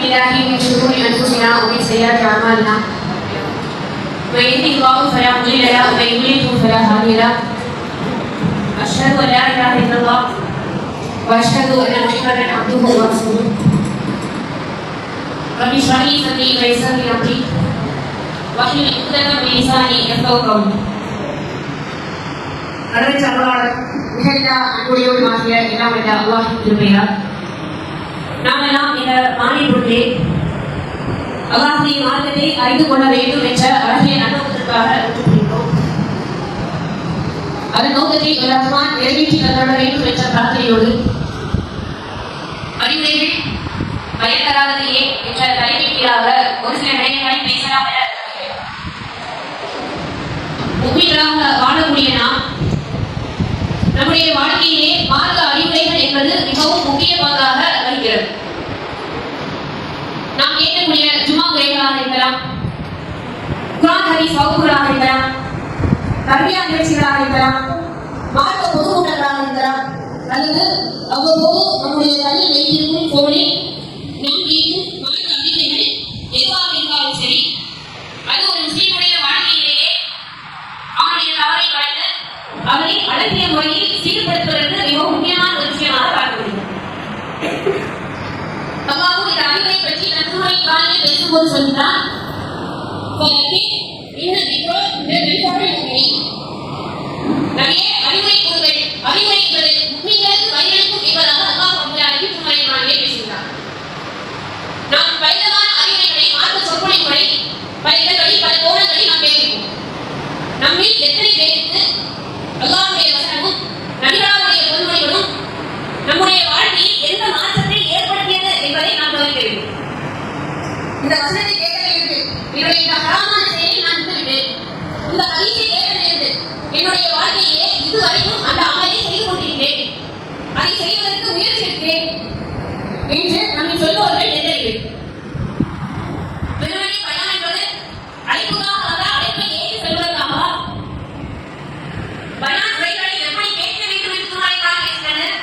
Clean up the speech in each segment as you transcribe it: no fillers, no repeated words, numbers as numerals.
بالله من شرور أنفسنا ومن سيئات أعمالنا من يهده الله فلا مضل له ومن يضلل فلا هادي له أشهد أن لا إله إلا الله وأشهد أن محمدا عبده ورسوله رب اشرح لي صدري ويسر لي أمري واحلل عقدة من لساني يفقهوا قولي அருள் சர்வாளர் மிகந்த அன்புடையவருமாகிய எல்லாம் வல்ல அல்லாஹ்வின் திருப்பெயரால் நாமெல்லாம் இந்த மாலை பொழுதிலே அல்லாஹ்வின் மார்க்கத்தை அறிந்து கொள்ள வேண்டும் என்ற அழகிய நோக்கத்திற்காக ஒன்றுபடுகிறோம். அதன் நோக்கத்தை ரஹ்மான் நிறைவேற்றி தந்துவிட வேண்டும் என்ற பிரார்த்தனையோடு அறிவுரைகள் பயன் தராததையே என்ற தலைமையாக ஒரு சில விடயங்களை பேசலாம் என முக்கியமாக வாழக்கூடிய நாம் நம்முடைய வாழ்க்கையிலே மார்க்க அறிவுரைகள் என்பது மிகவும் முக்கிய பங்காக வருகிறது. நாம் கேட்கக்கூடிய ஜும்மா உரைகளாக இருக்கலாம், குர்ஆன் ஹதீஸ் வகுப்புகளாக இருக்கலாம், தர்பியா நிகழ்ச்சிகளாக இருக்கலாம், மார்க்க பொதுக்கூட்டங்களாக இருக்கலாம், அல்லது அவ்வப்போது நம்முடைய கையில் வைத்திருக்கும் போனில் நாம் கேட்கும் மார்க்க அறிவுரைகள் எதுவாக இருந்தாலும் சரி, அது ஒரு முஸ்லிமுடைய வாழ்க்கையிலேயே அவனுடைய தவறை கடந்து அவரை அழகிய முறையில் சீர்படுத்துவதற்கு மிகவும் முக்கியமான ஒரு விஷயமாக பார்க்கப்படுகிறது. அல்லாஹ் இந்த அறிவை பற்றி நன்மை காலையில் பேசும்போது சொல்கிறான், அறிவுரை கூறுகள் அறிவுரை என்பது முக்மீன்களுக்கு வழியளிக்கும் என்பதாக அல்லாஹ் அறிவிப்புமுறை பேசுகிறார். நாம் பலவிதமான அறிவுரைகளை மார்க்க சொற்பொழிவுகளை பல இடங்களில் பல கோணங்களில் நாம் கேட்கிறோம். நம்மில் எத்தனை பேருக்கு அல்லாஹ்வுடைய வசனமும் நபிகளாருடைய பொன்மொழிகளும் நம்முடைய வாழ்க்கையில் எந்த மாற்றத்தை ஏற்படுத்தியது என்பதை நாம் கவனிக்க வேண்டும். இந்த வசனத்தை கேட்டதிலிருந்து என்னுடைய இந்த ஹராமான செயலை நான் விட்டுவிட்டேன், இந்த ஹதீஸை கேட்டதிலிருந்து என்னுடைய வாழ்க்கையிலே இதுவரைக்கும் அந்த அமலை செய்து கொண்டிருக்கிறேன், அதை செய்வதற்கு முயற்சி எடுக்கிறேன் என்று நம்மை சொல்பவர்கள் எத்தனை வெறுமனே பயணம் என்பது அழைப்புக்காக வந்த அழைப்பை ஏற்று செல்வதற்காக பயான் உரைகளை எப்படி கேட்க வேண்டும் என்று சொன்னாய்க்காக பேசினர்.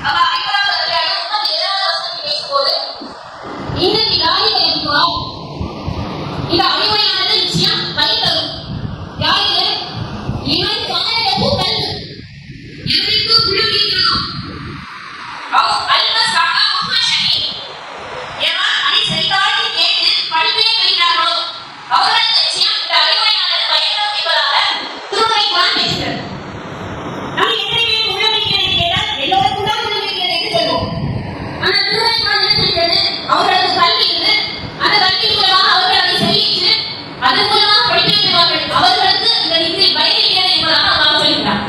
அவ 50வது அத்தியாயம் 37வது வசனத்தில் பேசும்போது இன்னைக்கு யாருக்கு அறிவுவார், இந்த அறிவுரையானது நிச்சயம் பயன் தரும். யாருக்கு? இவன் காணடப்பு கல்வி எவருக்கு குழுவிக்கிறோம் எவன் அதை சரிதாழ்த்தி கேட்டு படிப்பே பெறுகிறார்களோ அவர்களுக்கு நிச்சயம் இந்த அறிவுரையானது பயன் தரும் என்பதாக திருமுறைக்குள் பேசுகிறது. நம்ம எத்தனை பேருக்கு உள்ளமைக்கிறது கேட்டால் எல்லோருக்கும் தான் உள்ளமைக்கிறது என்று சொல்வோம். ஆனால் திருமுறைக்குள் என்ன சொல்கிறது? அவர்களுக்கு கல்வி இருந்து அந்த கல்வி மூலமாக அவர்கள் அதை செய்யிட்டு அதன் மூலமாக படிப்பே பெறுவார்கள், அவர்களுக்கு இந்த நிதியில் பயன் இருக்கிறது என்பதாக அவர் சொல்கிறார்.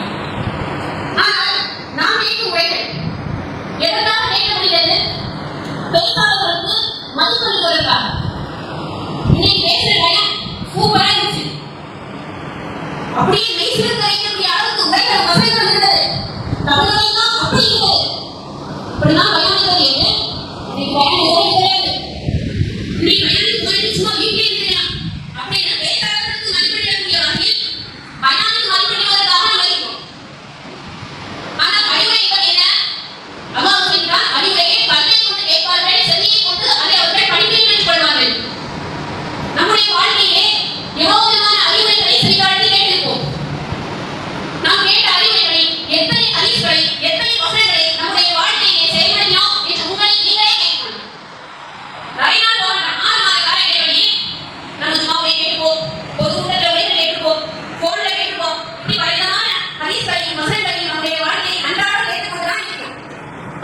ஆனால் நாம் கேட்கும் உரைகள் எதற்காக கேட்க முடியாது? பேசாதவர்களுக்கு மதிப்பளிப்பதற்காக. இன்னைக்கு பேசுற பயம் சூப்பரா இருந்துச்சு, அப்படியே மெய்சிலிருந்து வைக்கக்கூடிய அளவுக்கு உரைகள் வசைகள் இருந்தது, தமிழெல்லாம் அப்படி இருந்தது. இப்படிலாம் பயானிகள் ஏது? இன்னைக்கு பயம் எதுவும் கிடையாது. இன்னைக்கு பயானுக்கு போயிட்டு சும்மா வீட்டிலே இருக்கலாம் அப்படின்னு பேசாதவர்களுக்கு மதிப்பளிக்கக்கூடிய வகையில் பயானுக்கு மதிப்பளிப்பதற்காக நம்ம இருக்கோம். ஆனால் அறிவுரை என்பது என்ன? அல்லாஹ் சொல்கிறான், அறிவுரையை கல்லை கொண்டு கேட்பார்கள், செவியை கொண்டு அதை அவர்கள் படிப்பை பெற்றுக் கொள்வார்கள். நம்முடைய வாழ்க்கையிலே எவ்வளவு விதமான அறிவுரைகளை சரிதாழ்த்தி கேட்டிருப்போம். நாம் கேட்ட அறிவுரைகளை, எத்தனை ஹதீஸ்களை, எத்தனை வசனங்களை நம்முடைய வாழ்க்கையிலே செயல்படுத்தினோம் என்று உங்களை நீங்களே கேட்கணும். நிறைய நாள் போகலாம், 6 மாத கால இடைவெளியில் நம்ம சும்மாவை கேட்போம், பொது கூட்டத்தில் உரைகள் கேட்போம், போன்ல கேட்போம், இப்படி பலவிதமான ஹதீஸ்களையும் வசனங்களையும் நம்முடைய வாழ்க்கையை நன்றாக கேட்டுக்கொண்டுதான் இருக்கிறோம்.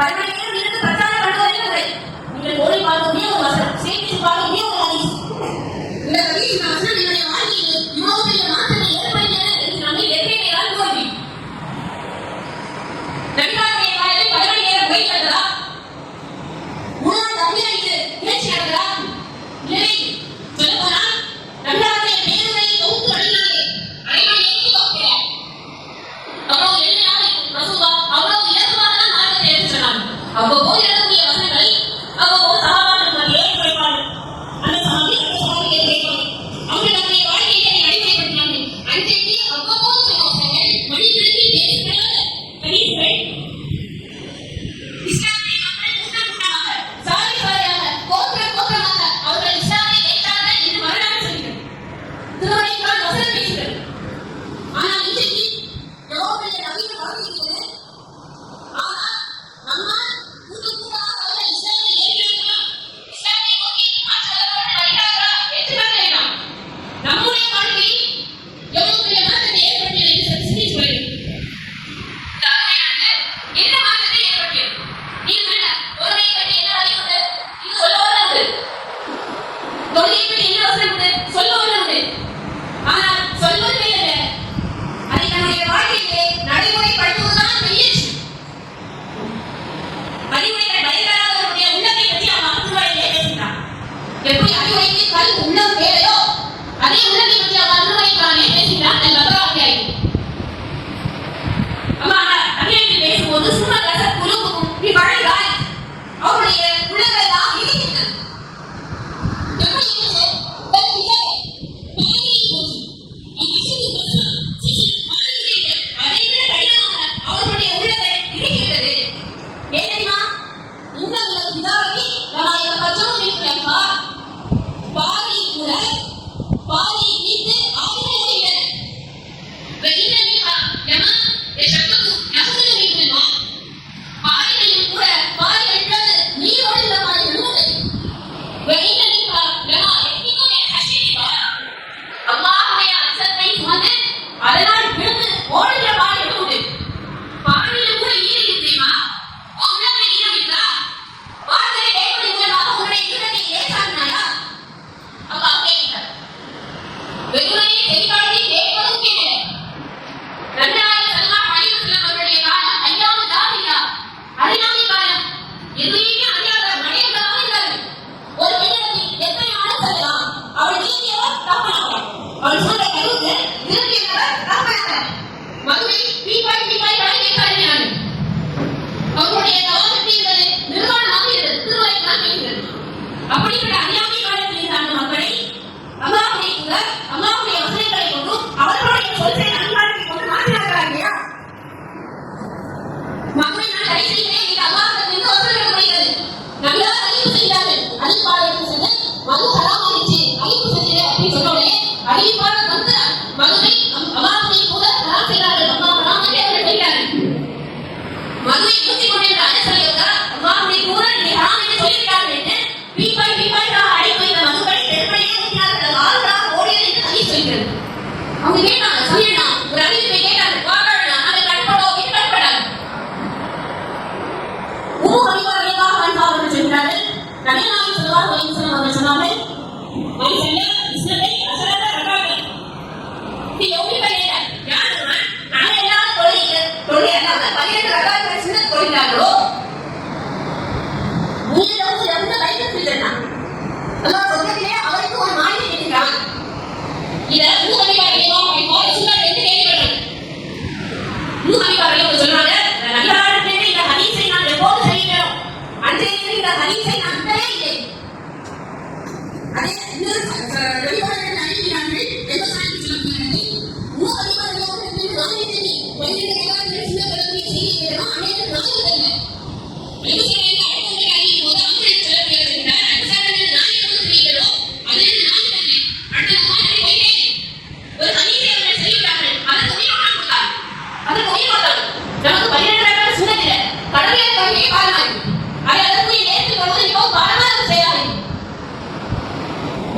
10 மணி நேரம் இருந்து பிரச்சாரம் பண்ணுவதே முறை. நீங்கள் ஓடி பார்க்கக்கூடிய ஒரு வசனம், சேமித்து பார்க்கக்கூடிய ஒரு ஹதீஸ். இந்த ஹதீஸ், இந்த வசனம் என்னுடைய வாழ்க்கையில் இவ்வளவு பெரிய மாற்றத்தை ஏற்படுத்தியது என்று நம்மை எத்தனை பேரால் கூற முடியும்? நபிகளாருடைய காலத்தில் 10 மணி நேரம் உரை நடந்ததா? 3 நாள் தம்பியாயிட்டு நிகழ்ச்சி நடந்ததா? இல்லை. சொல்ல போனால் நபிகளாருடைய பேருரை தொகுத்து வழங்கினாலே அரைமணி நேரத்தில் தொகுக்கிறார். அவ்வளவு எளிமையாக இருக்கும் ரசூலா, அவ்வளவு இலகுவாக தான் மார்க்கத்தை எடுத்து சொன்னாங்க. அவ்வப்போது எழுதக்கூடிய வசனங்களை அவ்வப்போது சகாபாக்களுக்கு மத்தியிலே குறைப்பார்கள். அந்த சகாபி கேட்பார்கள். அவர்கள் நம்முடைய வாழ்க்கையை நடைமுறைப்படுத்தினார்கள். அன்றைக்கு அவ்வப்போது சொன்ன வசனங்கள் மணிக்கணக்கில் பேசப்படாத ஹதீஸ்கள் இஸ்லாமிய மக்கள் கூட்டம் கூட்டமாக சாலை சாலையாக கோர்த்து இறுதி என்பவர் ரஹ்மான். மதுரை பீப்பாய் கலைஞர் அவருடைய தவசக்தி என்பது நிர்வாணமாக இருந்தது. திருமலைக்கு கேட்கிறது. அப்படிப்பட்ட அறியாமை காலத்தில் இருந்த அந்த மக்களை அல்லாஹ்வுடைய தூதர் அல்லாஹ்வுடைய வசனங்களை கொண்டும் அவர்களுடைய சொல்லை நன்மார்க்கை கொண்டு மாற்றினார்கள் இல்லையா? மக்களை நான் கை செய்கிறேன் என்று அல்லாஹ்விடமிருந்து வசனங்கள் வருகிறது. நல்லா அறிவு செய்தார்கள். அறிவிப்பாளர்கள் சென்று மது ஹராமாயிற்று அறிவு செஞ்சது அப்படின்னு சொன்ன உடனே அறிவிப்பாளர் வந்து மதுவை அல்லாஹ்வுடைய தூதர் ஹராம் செய்தார்கள். அல்லாஹ் ஹராம் என்று அவர்கள் செய்தார்கள். மதுவை யோசித்துக் கொண்டிருந்த அரசர்கள் அல்லாஹ்வுடைய தூதர் இதை ஹராம் என்று சொல்லிவிட்டார்கள் என்று பீப்பாய் அழைப்பு இந்த மதுவை பெருமையை ஊற்றினார்கள். ஆறுகளாக ஓடியது என்று அறிவு சொல்கிறது. அவங்க கேட்டாங்க, சொல்லிடலாம், ஒரு அறிவிப்பை கேட்டாங்க, வாழலாம், அதை கட்டுப்படோம் என்று கட்டுப்படாது. அவர்கள் சொல்கிறார்கள், நபிகளார் ஸல்லல்லாஹு அலைஹி வஸல்லம் அவர்கள் சொன்னார்கள், மனுஷன் இஸ்லாத்தை அசலத ரகாக தி யௌமிக லேல யாருன்னா நாளை எல்லாம் தொழுகை அல்லாம 12 ரகாக்கள் சுன்னத் தொழுகிறார்களோ நீங்க எந்த லைஃப் ஃபில்டர்னா அல்லாஹ் சொன்னதே அவருக்கு ஒரு மாநிலம் இருக்கிறான். இத மூஹரிபாரிலே இப்போ சுன்னத் என்று கேள்விப்படுறாங்க. மூஹரிபாரிலே சொல்றாங்க, நபிகளார் இந்த ஹதீஸை நான் எப்போது செய்கிறோம் அன்றைய இந்த ஹதீஸை நம்பவே இல்லை. அதே வெளிப்பாடுகள் அறிவிக்கிறார்கள். என்ன சாட்சி சொல்லப்படுகிறது? மூஹரிபாரிலே நாயகனே வயிறு எல்லாரும் சின்ன பலத்தை செய்கிறோம். அனைத்து நாயகனே விவசாயிகள் அடுத்த அறிவு முதல் அமல் சொல்லப்படுகிறது என்றால் அரசாங்கத்தில் நாயகம் செய்கிறோம். அதே நாயகனே அடுத்த மாதிரி போயிட்டே ஒரு ஹதீஸை அவர்கள் செய்கிறார்கள். அதற்கு உயிர் கொடுத்தார். அதற்கு உயிர் கொடுத்தார். நமக்கு 12 ரகாத் சுன்னத்தில கடமையான தொழுகை பாரமாகும். அதை அதற்கு ஏற்றுக் கொள்வது மிகவும் பாரமான செயலாகும்.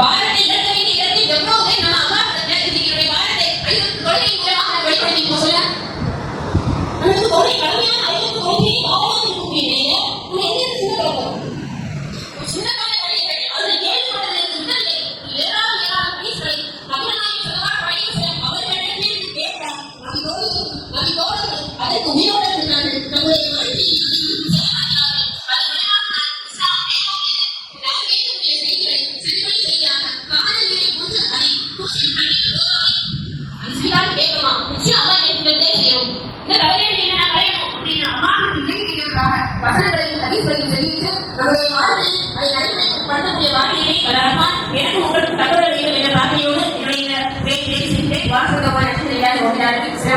பாரத்தை இழக்க வேண்டிய இடத்தில் எவ்வளவு நம்ம அல்லாஹ்விடத்தில் பாரத்தை 50 தொழுகை மூலமாக வெளிப்படுத்தி சொல்ல நமக்கு தொழுகை கடமையான 50 தொழுகையை பாவமாக இருக்கக்கூடிய நிலையில நம்ம எந்த சின்னப்படுத்தோம் சின்னமான வழிகள் அதில் கேள்விப்பட்டதற்கு முதல் ஏராளமான பீஸ்களை நபிகளார் ஸல்லல்லாஹு அலைஹி வஸல்லம் அவர்களிடத்தில் கேட்டார். நபியோடு அதற்கு உயிரோடு இருந்தார்கள். நம்முடைய வாழ்க்கையில் எனக்கு உங்களுக்கு தகவல் வேண்டும் என்ற வார்த்தையோடு என்னுடைய பேச்சு வாசகமான எல்லாரும் சில